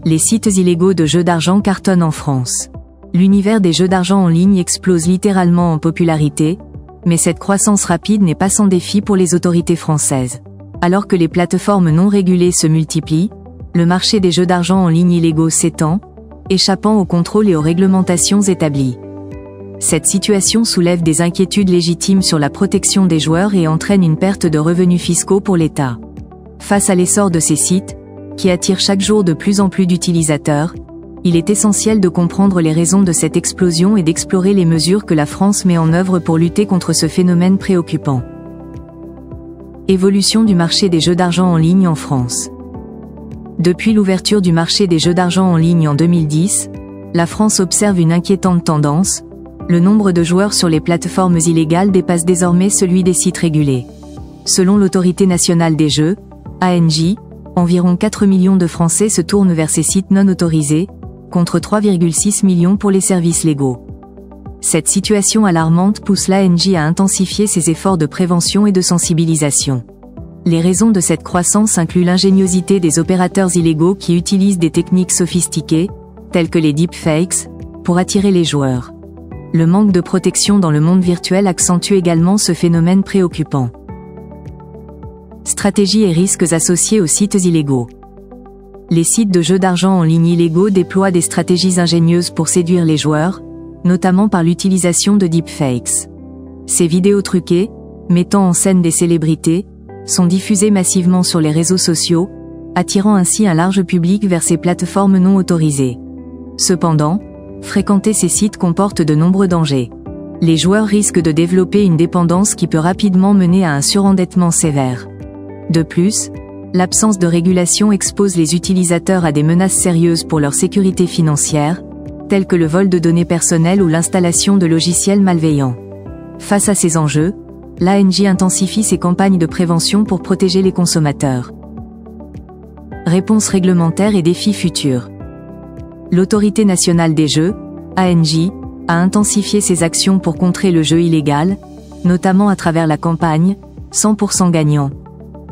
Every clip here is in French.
Les sites illégaux de jeux d'argent cartonnent en France. L'univers des jeux d'argent en ligne explose littéralement en popularité, mais cette croissance rapide n'est pas sans défi pour les autorités françaises. Alors que les plateformes non régulées se multiplient, le marché des jeux d'argent en ligne illégaux s'étend, échappant au contrôle et aux réglementations établies. Cette situation soulève des inquiétudes légitimes sur la protection des joueurs et entraîne une perte de revenus fiscaux pour l'État. Face à l'essor de ces sites, qui attirent chaque jour de plus en plus d'utilisateurs, il est essentiel de comprendre les raisons de cette explosion et d'explorer les mesures que la France met en œuvre pour lutter contre ce phénomène préoccupant. Évolution du marché des jeux d'argent en ligne en France. Depuis l'ouverture du marché des jeux d'argent en ligne en 2010, la France observe une inquiétante tendance. Le nombre de joueurs sur les plateformes illégales dépasse désormais celui des sites régulés. Selon l'Autorité nationale des jeux, ANJ, environ 4 millions de Français se tournent vers ces sites non autorisés, contre 3,6 millions pour les services légaux. Cette situation alarmante pousse l'ANJ à intensifier ses efforts de prévention et de sensibilisation. Les raisons de cette croissance incluent l'ingéniosité des opérateurs illégaux qui utilisent des techniques sophistiquées, telles que les deepfakes, pour attirer les joueurs. Le manque de protection dans le monde virtuel accentue également ce phénomène préoccupant. Stratégies et risques associés aux sites illégaux. Les sites de jeux d'argent en ligne illégaux déploient des stratégies ingénieuses pour séduire les joueurs, notamment par l'utilisation de deepfakes. Ces vidéos truquées, mettant en scène des célébrités, sont diffusées massivement sur les réseaux sociaux, attirant ainsi un large public vers ces plateformes non autorisées. Cependant, fréquenter ces sites comporte de nombreux dangers. Les joueurs risquent de développer une dépendance qui peut rapidement mener à un surendettement sévère. De plus, l'absence de régulation expose les utilisateurs à des menaces sérieuses pour leur sécurité financière, telles que le vol de données personnelles ou l'installation de logiciels malveillants. Face à ces enjeux, l'ANJ intensifie ses campagnes de prévention pour protéger les consommateurs. Réponses réglementaires et défis futurs. L'Autorité nationale des jeux, ANJ, a intensifié ses actions pour contrer le jeu illégal, notamment à travers la campagne « 100% gagnant »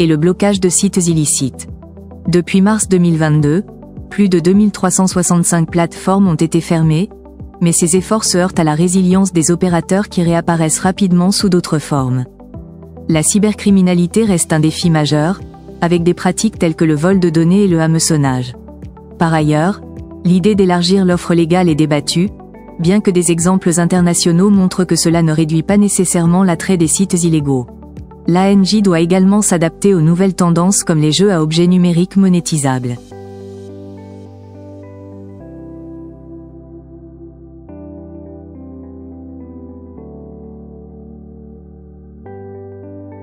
et le blocage de sites illicites. Depuis mars 2022, plus de 2365 plateformes ont été fermées, mais ces efforts se heurtent à la résilience des opérateurs qui réapparaissent rapidement sous d'autres formes. La cybercriminalité reste un défi majeur, avec des pratiques telles que le vol de données et le hameçonnage. Par ailleurs, l'idée d'élargir l'offre légale est débattue, bien que des exemples internationaux montrent que cela ne réduit pas nécessairement l'attrait des sites illégaux. L'ANJ doit également s'adapter aux nouvelles tendances comme les jeux à objets numériques monétisables.